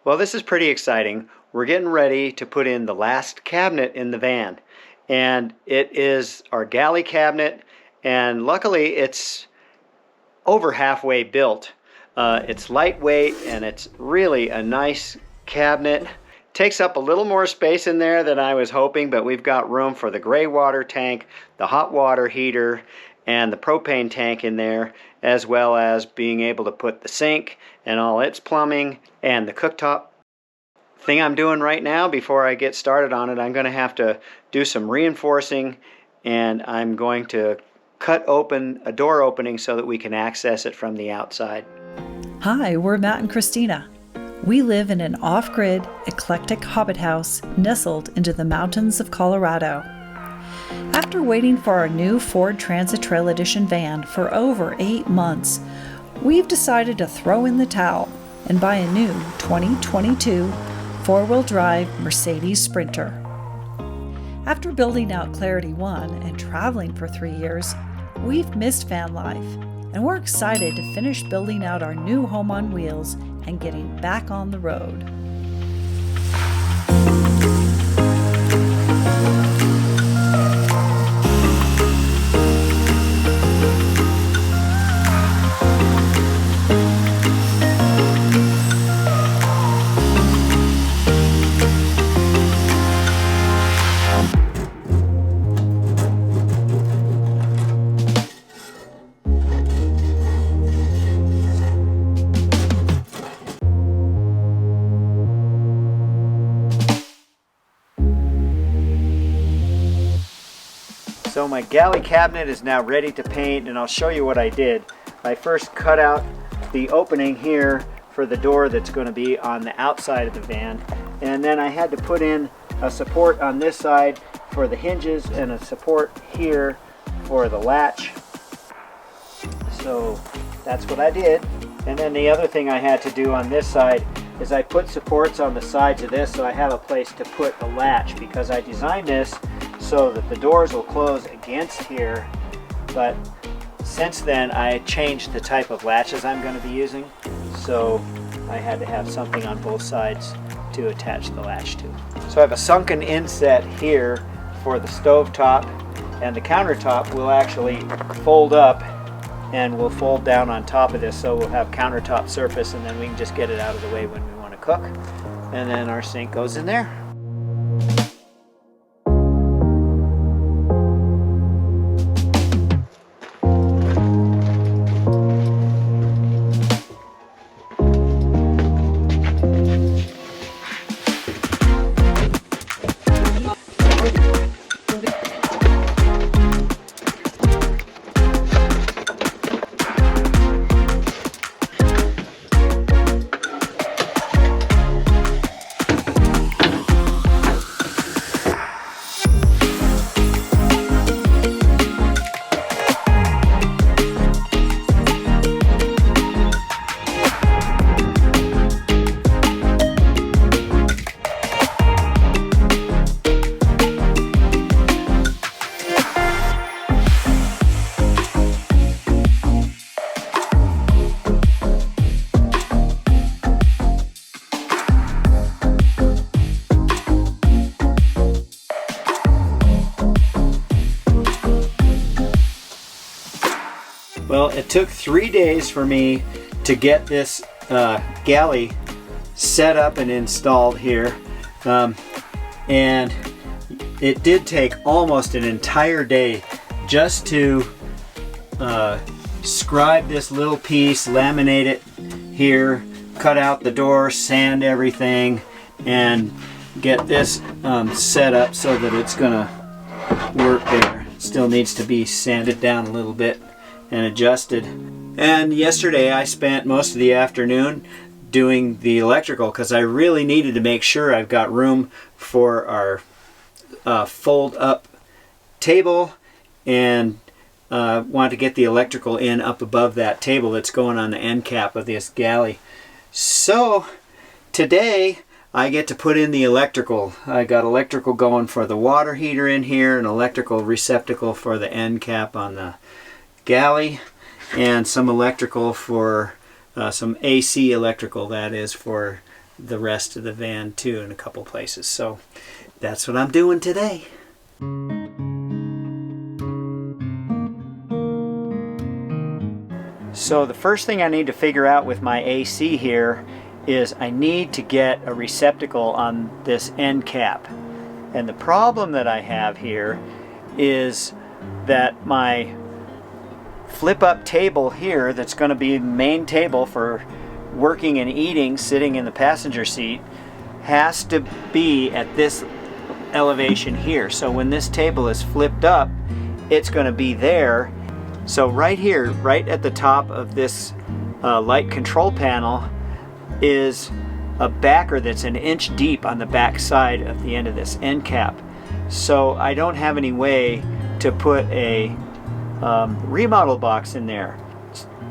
Well, this is pretty exciting. We're getting ready to put in the last cabinet in the van, and it is our galley cabinet, and luckily it's over halfway built. It's lightweight and it's really a nice cabinet. Takes up a little more space in there than I was hoping, but we've got room for the greywater tank, the hot water heater, and the propane tank in there, as well as being able to put the sink and all its plumbing and the cooktop. Thing I'm doing right now before I get started on it, I'm going to have to do some reinforcing, and I'm going to cut open a door opening so that we can access it from the outside. Hi, we're Matt and Christina. We live in an off-grid, eclectic hobbit house nestled into the mountains of Colorado. After waiting for our new Ford Transit Trail Edition van for over 8 months, we've decided to throw in the towel and buy a new 2022 four-wheel drive Mercedes Sprinter. After building out Clarity One and traveling for 3 years, we've missed van life, and we're excited to finish building out our new home on wheels and getting back on the road. So my galley cabinet is now ready to paint, and I'll show you what I did. I first cut out the opening here for the door that's going to be on the outside of the van, and then I had to put in a support on this side for the hinges and a support here for the latch. So that's what I did. And then the other thing I had to do on this side is I put supports on the sides of this so I have a place to put the latch, because I designed this so that the doors will close against here, but since then I changed the type of latches I'm going to be using, so I had to have something on both sides to attach the latch to. So I have a sunken inset here for the stove top, and the countertop will actually fold up and will fold down on top of this, so we'll have countertop surface, and then we can just get it out of the way when we want to cook, and then our sink goes in there. Well, it took 3 days for me to get this galley set up and installed here, and it did take almost an entire day just to scribe this little piece, laminate it here, cut out the door, sand everything, and get this set up so that it's gonna work there. It still needs to be sanded down a little bit and adjusted. And yesterday I spent most of the afternoon doing the electrical, because I really needed to make sure I've got room for our fold up table, and want to get the electrical in up above that table that's going on the end cap of this galley. So today I get to put in the electrical. I got electrical going for the water heater in here, an electrical receptacle for the end cap on the galley, and some electrical for some AC electrical, that is, for the rest of the van too in a couple places. So that's what I'm doing today. So the first thing I need to figure out with my AC here is I need to get a receptacle on this end cap. And the problem that I have here is that my flip up table here, that's going to be the main table for working and eating sitting in the passenger seat, has to be at this elevation here. So when this table is flipped up, it's going to be there. So right here, right at the top of this light control panel, is a backer that's an inch deep on the back side of the end of this end cap. So I don't have any way to put a remodel box in there.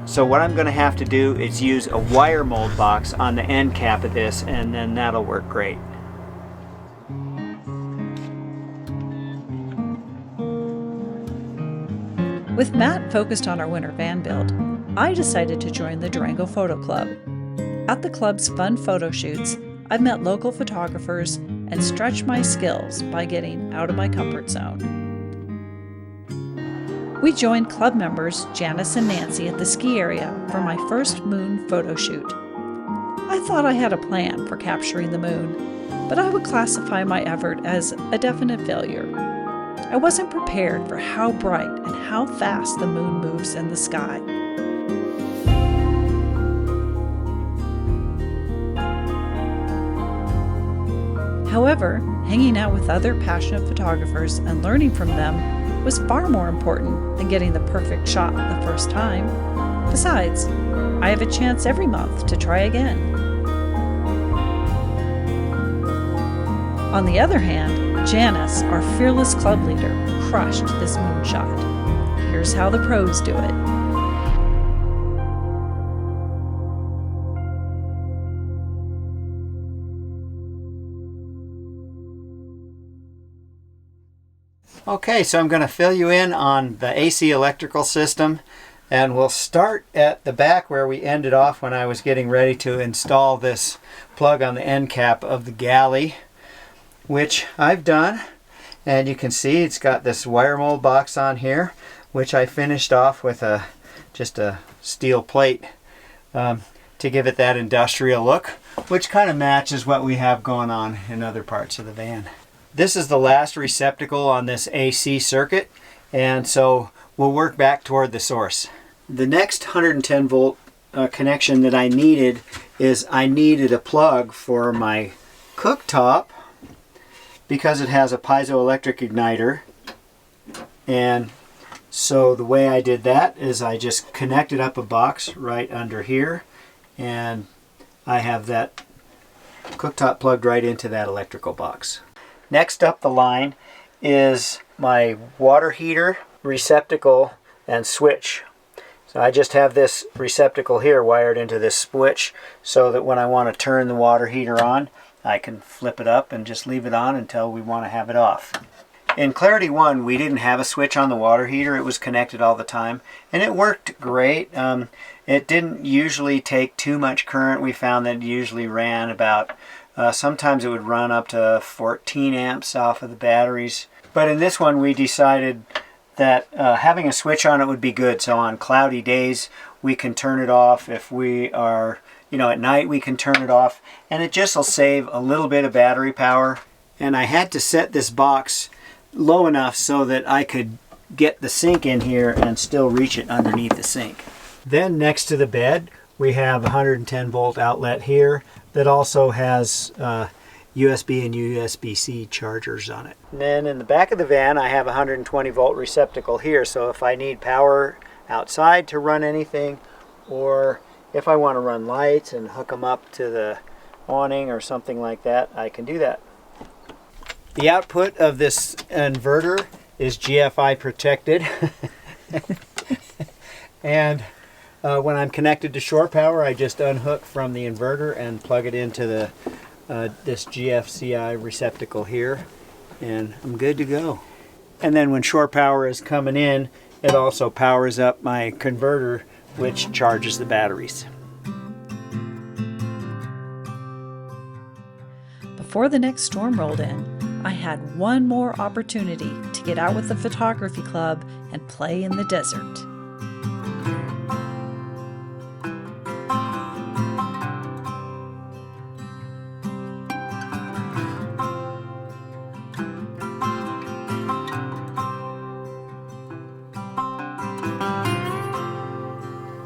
So what I'm going to have to do is use a wire mold box on the end cap of this, and then that'll work great. With Matt focused on our winter van build, I decided to join the Durango Photo Club. At the club's fun photo shoots, I've met local photographers and stretched my skills by getting out of my comfort zone. We joined club members Janice and Nancy at the ski area for my first moon photo shoot. I thought I had a plan for capturing the moon, but I would classify my effort as a definite failure. I wasn't prepared for how bright and how fast the moon moves in the sky. However, hanging out with other passionate photographers and learning from them was far more important than getting the perfect shot the first time. Besides, I have a chance every month to try again. On the other hand, Janice, our fearless club leader, crushed this moonshot. Here's how the pros do it. Okay, so I'm going to fill you in on the AC electrical system, and we'll start at the back where we ended off when I was getting ready to install this plug on the end cap of the galley, which I've done. And you can see it's got this wire mold box on here, which I finished off with just a steel plate to give it that industrial look, which kind of matches what we have going on in other parts of the van. This is the last receptacle on this AC circuit, and so we'll work back toward the source. The next 110 volt connection that I needed is I needed a plug for my cooktop, because it has a piezoelectric igniter. And so the way I did that is I just connected up a box right under here, and I have that cooktop plugged right into that electrical box. Next up the line is my water heater receptacle and switch. So I just have this receptacle here wired into this switch so that when I want to turn the water heater on, I can flip it up and just leave it on until we want to have it off. In Clarity 1, we didn't have a switch on the water heater. It was connected all the time, and it worked great. It didn't usually take too much current. We found that it usually ran about, sometimes it would run up to 14 amps off of the batteries. But in this one, we decided that having a switch on it would be good. So on cloudy days, we can turn it off. If we are, at night, we can turn it off, and it just will save a little bit of battery power. And I had to set this box low enough so that I could get the sink in here and still reach it underneath the sink. Then next to the bed, we have a 110 volt outlet here that also has USB and USB-C chargers on it. And then in the back of the van, I have a 120 volt receptacle here, so if I need power outside to run anything, or if I want to run lights and hook them up to the awning or something like that, I can do that. The output of this inverter is GFI protected. And when I'm connected to shore power, I just unhook from the inverter and plug it into the this GFCI receptacle here, and I'm good to go. And then when shore power is coming in, it also powers up my converter, which charges the batteries. before the next storm rolled in, I had one more opportunity to get out with the photography club and play in the desert.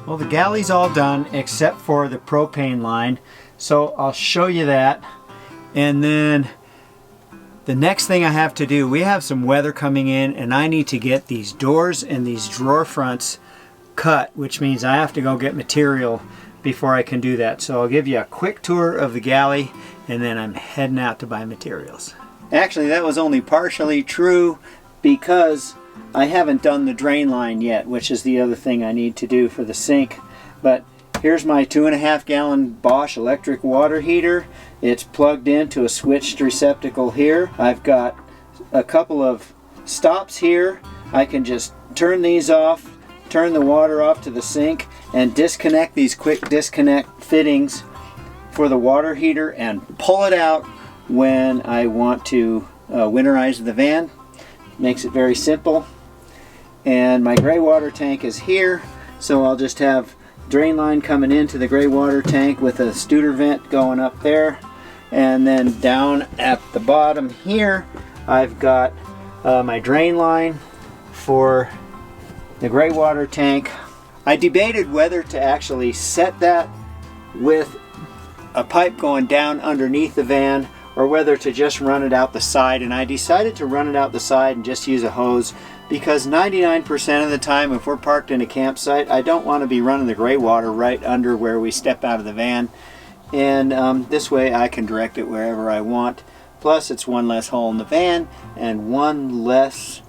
Well, the galley's all done except for the propane line, so I'll show you that. And then the next thing I have to do, we have some weather coming in and I need to get these doors and these drawer fronts cut, which means I have to go get material before I can do that. So I'll give you a quick tour of the galley and then I'm heading out to buy materials. Actually, that was only partially true because I haven't done the drain line yet, which is the other thing I need to do for the sink. But here's my 2.5 gallon Bosch electric water heater. It's plugged into a switched receptacle here. I've got a couple of stops here. I can just turn these off, turn the water off to the sink, and disconnect these quick disconnect fittings for the water heater and pull it out when I want to winterize the van. Makes it very simple. And my gray water tank is here, so I'll just have drain line coming into the gray water tank with a Studer vent going up there, and then down at the bottom here I've got my drain line for the gray water tank. I debated whether to actually set that with a pipe going down underneath the van or whether to just run it out the side, and I decided to run it out the side and just use a hose, because 99% of the time if we're parked in a campsite, I don't want to be running the gray water right under where we step out of the van, and this way I can direct it wherever I want. Plus it's one less hole in the van and one less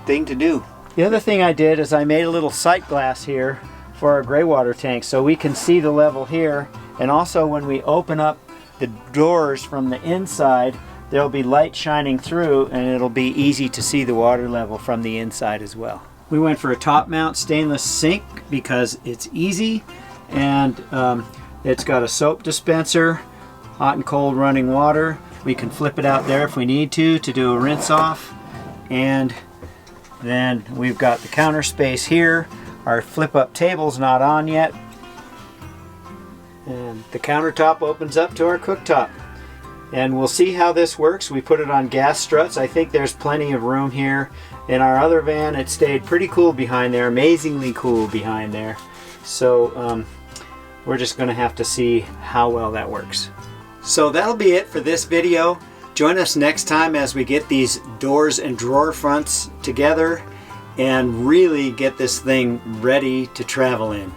thing to do. The other thing I did is I made a little sight glass here for our gray water tank so we can see the level here, and also when we open up the doors from the inside there'll be light shining through and it'll be easy to see the water level from the inside as well. We went for a top mount stainless sink because it's easy, and it's got a soap dispenser, hot and cold running water. We can flip it out there if we need to do a rinse off, and then we've got the counter space here. Our flip up table's not on yet, and the countertop opens up to our cooktop. And we'll see how this works. We put it on gas struts. I think there's plenty of room here. In our other van, it stayed pretty cool behind there, amazingly cool behind there. So we're just gonna have to see how well that works. So that'll be it for this video. Join us next time as we get these doors and drawer fronts together and really get this thing ready to travel in.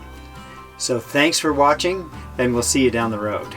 So thanks for watching, and we'll see you down the road.